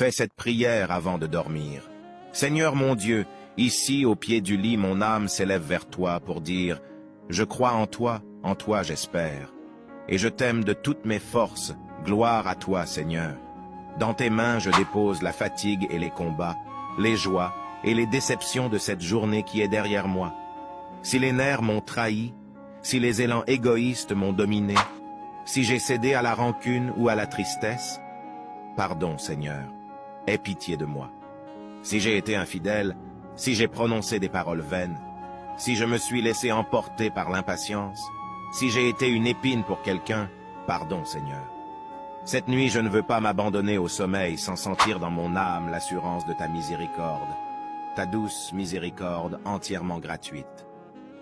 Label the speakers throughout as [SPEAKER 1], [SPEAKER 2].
[SPEAKER 1] Fais cette prière avant de dormir. Seigneur mon Dieu, ici au pied du lit mon âme s'élève vers toi pour dire « Je crois en toi j'espère. Et je t'aime de toutes mes forces, gloire à toi Seigneur. Dans tes mains je dépose la fatigue et les combats, les joies et les déceptions de cette journée qui est derrière moi. Si les nerfs m'ont trahi, si les élans égoïstes m'ont dominé, si j'ai cédé à la rancune ou à la tristesse, pardon Seigneur, aie pitié de moi. Si j'ai été infidèle, si j'ai prononcé des paroles vaines, si je me suis laissé emporter par l'impatience, si j'ai été une épine pour quelqu'un, pardon Seigneur. Cette nuit, je ne veux pas m'abandonner au sommeil sans sentir dans mon âme l'assurance de ta miséricorde, ta douce miséricorde entièrement gratuite.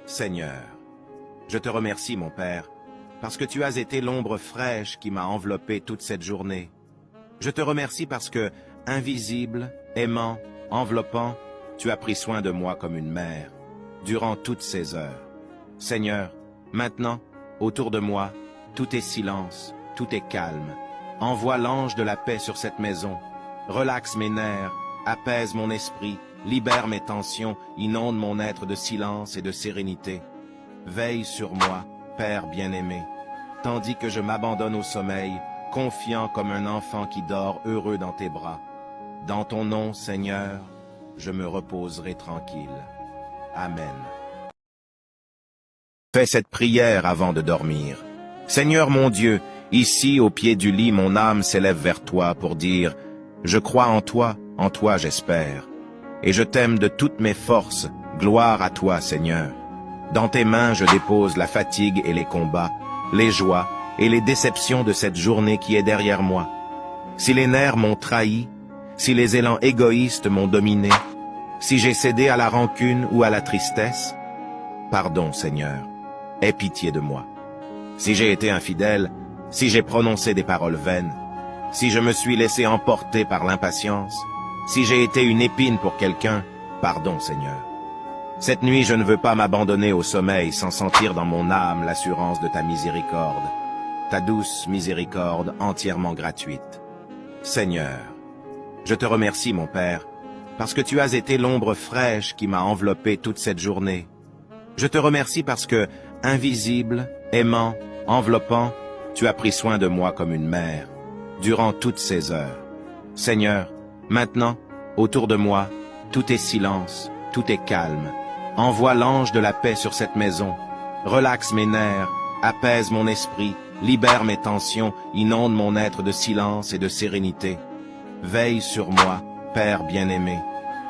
[SPEAKER 1] Seigneur, je te remercie, mon Père, parce que tu as été l'ombre fraîche qui m'a enveloppé toute cette journée. Je te remercie parce que, invisible, aimant, enveloppant, tu as pris soin de moi comme une mère, durant toutes ces heures. Seigneur, maintenant, autour de moi, tout est silence, tout est calme. Envoie l'ange de la paix sur cette maison. Relaxe mes nerfs, apaise mon esprit, libère mes tensions, inonde mon être de silence et de sérénité. Veille sur moi, Père bien-aimé, tandis que je m'abandonne au sommeil, confiant comme un enfant qui dort heureux dans tes bras. Dans ton nom, Seigneur, je me reposerai tranquille. Amen. Fais cette prière avant de dormir. Seigneur mon Dieu, ici au pied du lit mon âme s'élève vers toi pour dire « Je crois en toi j'espère. Et je t'aime de toutes mes forces, gloire à toi Seigneur. Dans tes mains je dépose la fatigue et les combats, les joies et les déceptions de cette journée qui est derrière moi. Si les nerfs m'ont trahi, si les élans égoïstes m'ont dominé, si j'ai cédé à la rancune ou à la tristesse, pardon Seigneur, aie pitié de moi. Si j'ai été infidèle, si j'ai prononcé des paroles vaines, si je me suis laissé emporter par l'impatience, si j'ai été une épine pour quelqu'un, pardon Seigneur. Cette nuit, je ne veux pas m'abandonner au sommeil sans sentir dans mon âme l'assurance de ta miséricorde, ta douce miséricorde entièrement gratuite. Seigneur, je te remercie, mon Père, parce que tu as été l'ombre fraîche qui m'a enveloppé toute cette journée. Je te remercie parce que, invisible, aimant, enveloppant, tu as pris soin de moi comme une mère, durant toutes ces heures. Seigneur, maintenant, autour de moi, tout est silence, tout est calme. Envoie l'ange de la paix sur cette maison. Relaxe mes nerfs, apaise mon esprit, libère mes tensions, inonde mon être de silence et de sérénité. Veille sur moi, Père bien-aimé,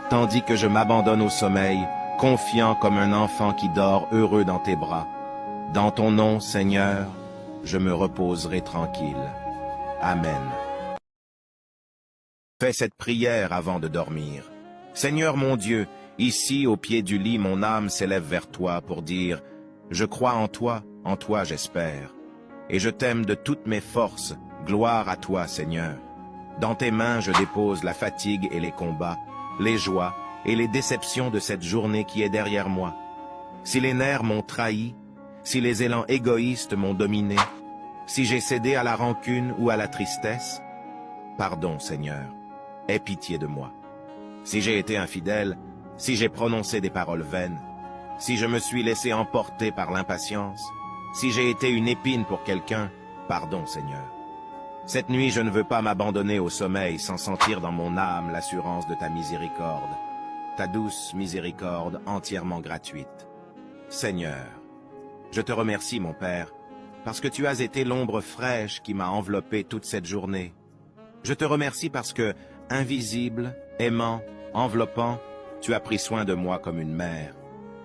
[SPEAKER 1] tandis que je m'abandonne au sommeil, confiant comme un enfant qui dort heureux dans tes bras. Dans ton nom, Seigneur, je me reposerai tranquille. Amen. Fais cette prière avant de dormir. Seigneur mon Dieu, ici au pied du lit mon âme s'élève vers toi pour dire « Je crois en toi j'espère. Et je t'aime de toutes mes forces, gloire à toi Seigneur. Dans tes mains je dépose la fatigue et les combats, les joies et les déceptions de cette journée qui est derrière moi. Si les nerfs m'ont trahi, si les élans égoïstes m'ont dominé, si j'ai cédé à la rancune ou à la tristesse, pardon Seigneur, aie pitié de moi. Si j'ai été infidèle, si j'ai prononcé des paroles vaines, si je me suis laissé emporter par l'impatience, si j'ai été une épine pour quelqu'un, pardon Seigneur. Cette nuit, je ne veux pas m'abandonner au sommeil sans sentir dans mon âme l'assurance de ta miséricorde, ta douce miséricorde entièrement gratuite. Seigneur, je te remercie, mon Père, parce que tu as été l'ombre fraîche qui m'a enveloppé toute cette journée. Je te remercie parce que, invisible, aimant, enveloppant, tu as pris soin de moi comme une mère,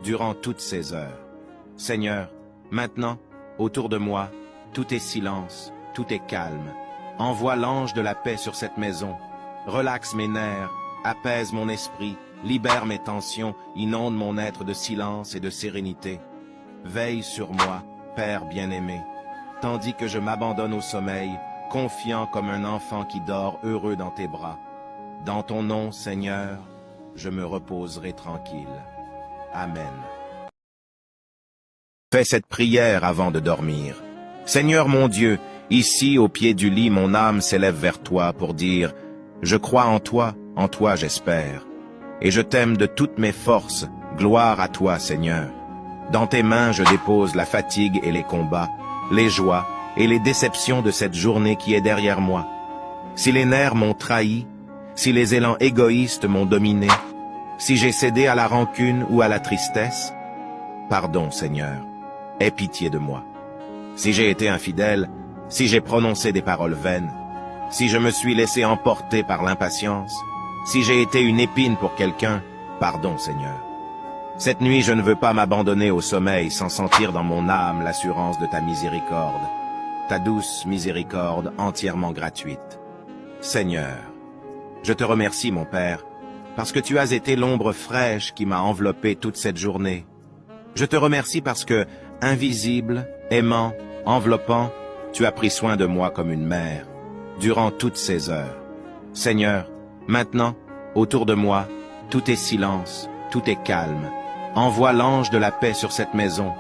[SPEAKER 1] durant toutes ces heures. Seigneur, maintenant, autour de moi, tout est silence, tout est calme. Envoie l'ange de la paix sur cette maison. Relaxe mes nerfs, apaise mon esprit, libère mes tensions, inonde mon être de silence et de sérénité. Veille sur moi, Père bien-aimé, tandis que je m'abandonne au sommeil, confiant comme un enfant qui dort heureux dans tes bras. Dans ton nom, Seigneur, je me reposerai tranquille. Amen. Fais cette prière avant de dormir. Seigneur mon Dieu, ici au pied du lit mon âme s'élève vers toi pour dire « Je crois en toi j'espère. Et je t'aime de toutes mes forces, gloire à toi Seigneur. Dans tes mains je dépose la fatigue et les combats, les joies et les déceptions de cette journée qui est derrière moi. Si les nerfs m'ont trahi, si les élans égoïstes m'ont dominé, si j'ai cédé à la rancune ou à la tristesse, pardon Seigneur, aie pitié de moi. Si j'ai été infidèle, si j'ai prononcé des paroles vaines, si je me suis laissé emporter par l'impatience, si j'ai été une épine pour quelqu'un, pardon Seigneur. Cette nuit je ne veux pas m'abandonner au sommeil sans sentir dans mon âme l'assurance de ta miséricorde, ta douce miséricorde entièrement gratuite. Seigneur, je te remercie mon Père, parce que tu as été l'ombre fraîche qui m'a enveloppé toute cette journée. Je te remercie parce que, invisible, aimant, enveloppant, tu as pris soin de moi comme une mère, durant toutes ces heures. Seigneur, maintenant, autour de moi, tout est silence, tout est calme. Envoie l'ange de la paix sur cette maison.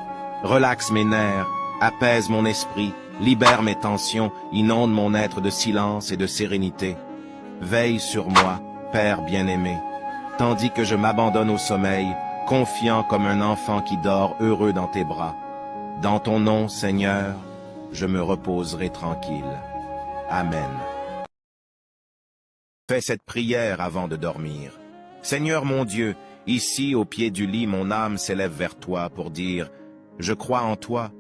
[SPEAKER 1] Relaxe mes nerfs, apaise mon esprit, libère mes tensions, inonde mon être de silence et de sérénité. Veille sur moi, Père bien-aimé, tandis que je m'abandonne au sommeil, confiant comme un enfant qui dort heureux dans tes bras. Dans ton nom, Seigneur, je me reposerai tranquille. Amen. Fais cette prière avant de dormir. Seigneur mon Dieu, ici au pied du lit mon âme s'élève vers toi pour dire « Je crois en toi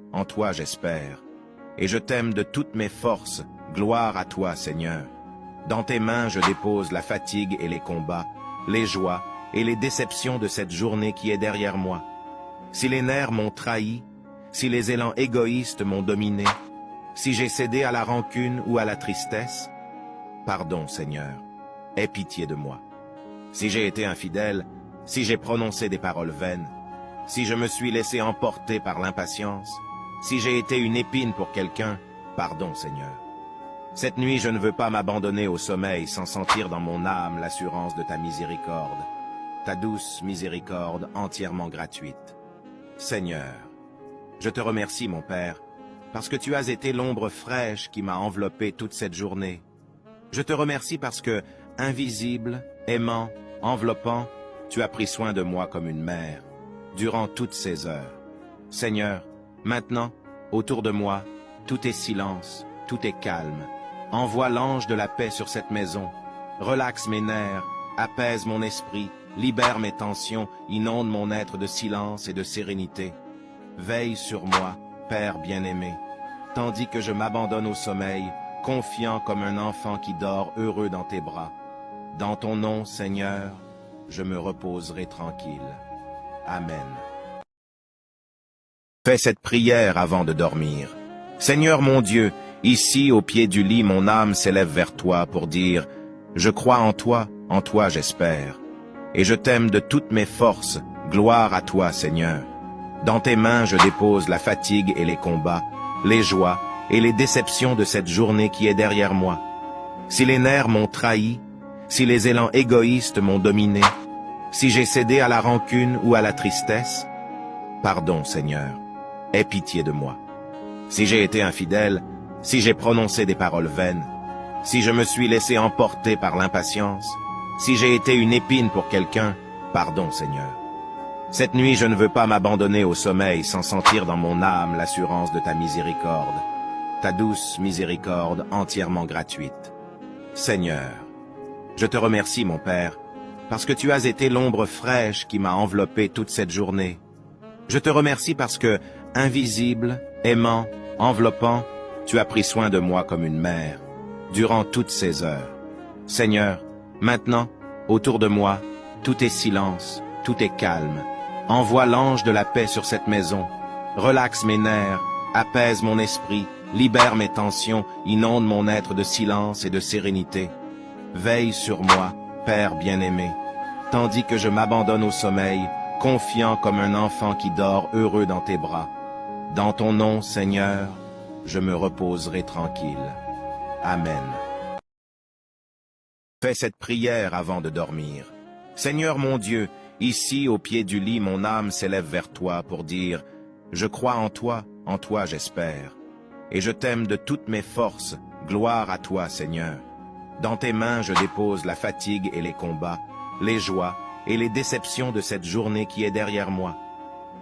[SPEAKER 1] j'espère. Et je t'aime de toutes mes forces, gloire à toi Seigneur. Dans tes mains je dépose la fatigue et les combats, les joies et les déceptions de cette journée qui est derrière moi. Si les nerfs m'ont trahi, si les élans égoïstes m'ont dominé, si j'ai cédé à la rancune ou à la tristesse, pardon Seigneur, aie pitié de moi. Si j'ai été infidèle, si j'ai prononcé des paroles vaines, si je me suis laissé emporter par l'impatience, si j'ai été une épine pour quelqu'un, pardon Seigneur. Cette nuit je ne veux pas m'abandonner au sommeil sans sentir dans mon âme l'assurance de ta miséricorde, ta douce miséricorde entièrement gratuite. Seigneur, je te remercie mon Père, parce que tu as été l'ombre fraîche qui m'a enveloppé toute cette journée. Je te remercie parce que, invisible, aimant, enveloppant, tu as pris soin de moi comme une mère, durant toutes ces heures. Seigneur, maintenant, autour de moi, tout est silence, tout est calme. Envoie l'ange de la paix sur cette maison. Relaxe mes nerfs, apaise mon esprit, libère mes tensions, inonde mon être de silence et de sérénité. Veille sur moi, Père bien-aimé, tandis que je m'abandonne au sommeil, confiant comme un enfant qui dort heureux dans tes bras. Dans ton nom, Seigneur, je me reposerai tranquille. Amen. Fais cette prière avant de dormir. Seigneur mon Dieu, ici au pied du lit mon âme s'élève vers toi pour dire « Je crois en toi j'espère. Et je t'aime de toutes mes forces, gloire à toi Seigneur. Dans tes mains je dépose la fatigue et les combats, les joies et les déceptions de cette journée qui est derrière moi. Si les nerfs m'ont trahi, si les élans égoïstes m'ont dominé, si j'ai cédé à la rancune ou à la tristesse, pardon Seigneur, aie pitié de moi. Si j'ai été infidèle, si j'ai prononcé des paroles vaines, si je me suis laissé emporter par l'impatience, si j'ai été une épine pour quelqu'un, pardon Seigneur. Cette nuit je ne veux pas m'abandonner au sommeil sans sentir dans mon âme l'assurance de ta miséricorde, ta douce miséricorde entièrement gratuite. Seigneur, je te remercie mon Père, parce que tu as été l'ombre fraîche qui m'a enveloppé toute cette journée. Je te remercie parce que, invisible, aimant, enveloppant, tu as pris soin de moi comme une mère, durant toutes ces heures. Seigneur, maintenant, autour de moi, tout est silence, tout est calme. Envoie l'ange de la paix sur cette maison. Relaxe mes nerfs, apaise mon esprit, libère mes tensions, inonde mon être de silence et de sérénité. Veille sur moi, Père bien-aimé, tandis que je m'abandonne au sommeil, confiant comme un enfant qui dort heureux dans tes bras. Dans ton nom, Seigneur, je me reposerai tranquille. Amen. Fais cette prière avant de dormir. Seigneur mon Dieu, ici au pied du lit mon âme s'élève vers toi pour dire « Je crois en toi j'espère. Et je t'aime de toutes mes forces, gloire à toi Seigneur. Dans tes mains je dépose la fatigue et les combats, les joies et les déceptions de cette journée qui est derrière moi.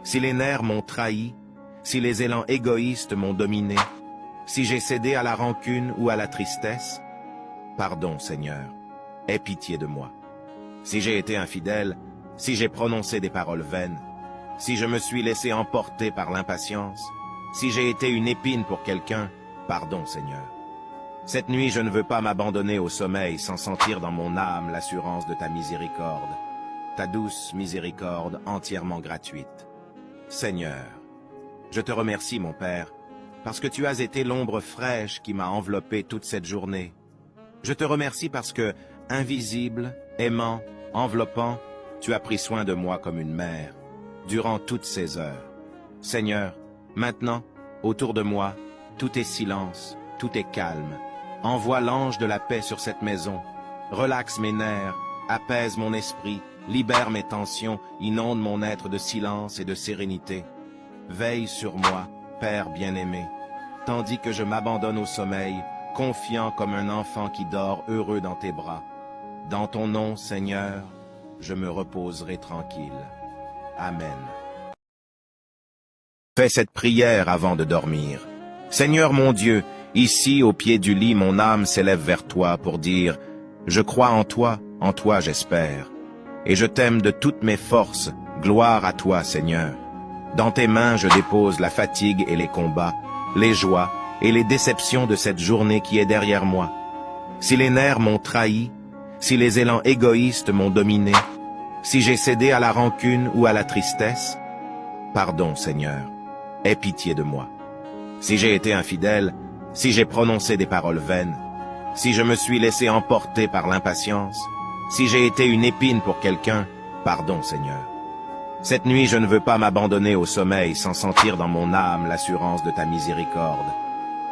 [SPEAKER 1] Si les nerfs m'ont trahi, si les élans égoïstes m'ont dominé, si j'ai cédé à la rancune ou à la tristesse, pardon, Seigneur, aie pitié de moi. Si j'ai été infidèle, si j'ai prononcé des paroles vaines, si je me suis laissé emporter par l'impatience, si j'ai été une épine pour quelqu'un, pardon, Seigneur. Cette nuit, je ne veux pas m'abandonner au sommeil sans sentir dans mon âme l'assurance de ta miséricorde, ta douce miséricorde entièrement gratuite. Seigneur, je te remercie, mon Père, parce que tu as été l'ombre fraîche qui m'a enveloppé toute cette journée. Je te remercie parce que, invisible, aimant, enveloppant, tu as pris soin de moi comme une mère, durant toutes ces heures. Seigneur, maintenant, autour de moi, tout est silence, tout est calme. Envoie l'ange de la paix sur cette maison. Relaxe mes nerfs, apaise mon esprit, libère mes tensions, inonde mon être de silence et de sérénité. Veille sur moi, Père bien-aimé, tandis que je m'abandonne au sommeil, confiant comme un enfant qui dort heureux dans tes bras. Dans ton nom, Seigneur, je me reposerai tranquille. Amen. Fais cette prière avant de dormir. Seigneur mon Dieu, ici au pied du lit mon âme s'élève vers toi pour dire « Je crois en toi j'espère. Et je t'aime de toutes mes forces, gloire à toi Seigneur. Dans tes mains je dépose la fatigue et les combats, les joies et les déceptions de cette journée qui est derrière moi. Si les nerfs m'ont trahi, si les élans égoïstes m'ont dominé, si j'ai cédé à la rancune ou à la tristesse, pardon Seigneur, aie pitié de moi. Si j'ai été infidèle, si j'ai prononcé des paroles vaines, si je me suis laissé emporter par l'impatience, si j'ai été une épine pour quelqu'un, pardon Seigneur. Cette nuit, je ne veux pas m'abandonner au sommeil sans sentir dans mon âme l'assurance de ta miséricorde,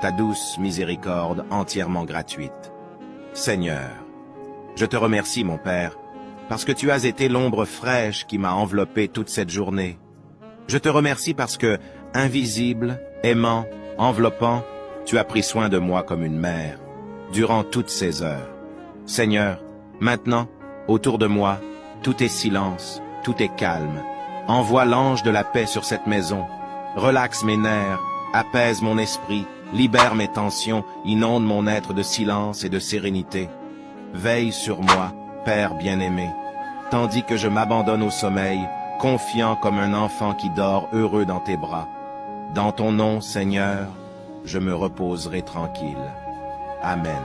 [SPEAKER 1] ta douce miséricorde entièrement gratuite. Seigneur, je te remercie, mon Père, parce que tu as été l'ombre fraîche qui m'a enveloppé toute cette journée. Je te remercie parce que, invisible, aimant, enveloppant, tu as pris soin de moi comme une mère, durant toutes ces heures. Seigneur, maintenant, autour de moi, tout est silence, tout est calme. Envoie l'ange de la paix sur cette maison. Relaxe mes nerfs, apaise mon esprit, libère mes tensions, inonde mon être de silence et de sérénité. Veille sur moi, Père bien-aimé, tandis que je m'abandonne au sommeil, confiant comme un enfant qui dort heureux dans tes bras. Dans ton nom, Seigneur, je me reposerai tranquille. Amen.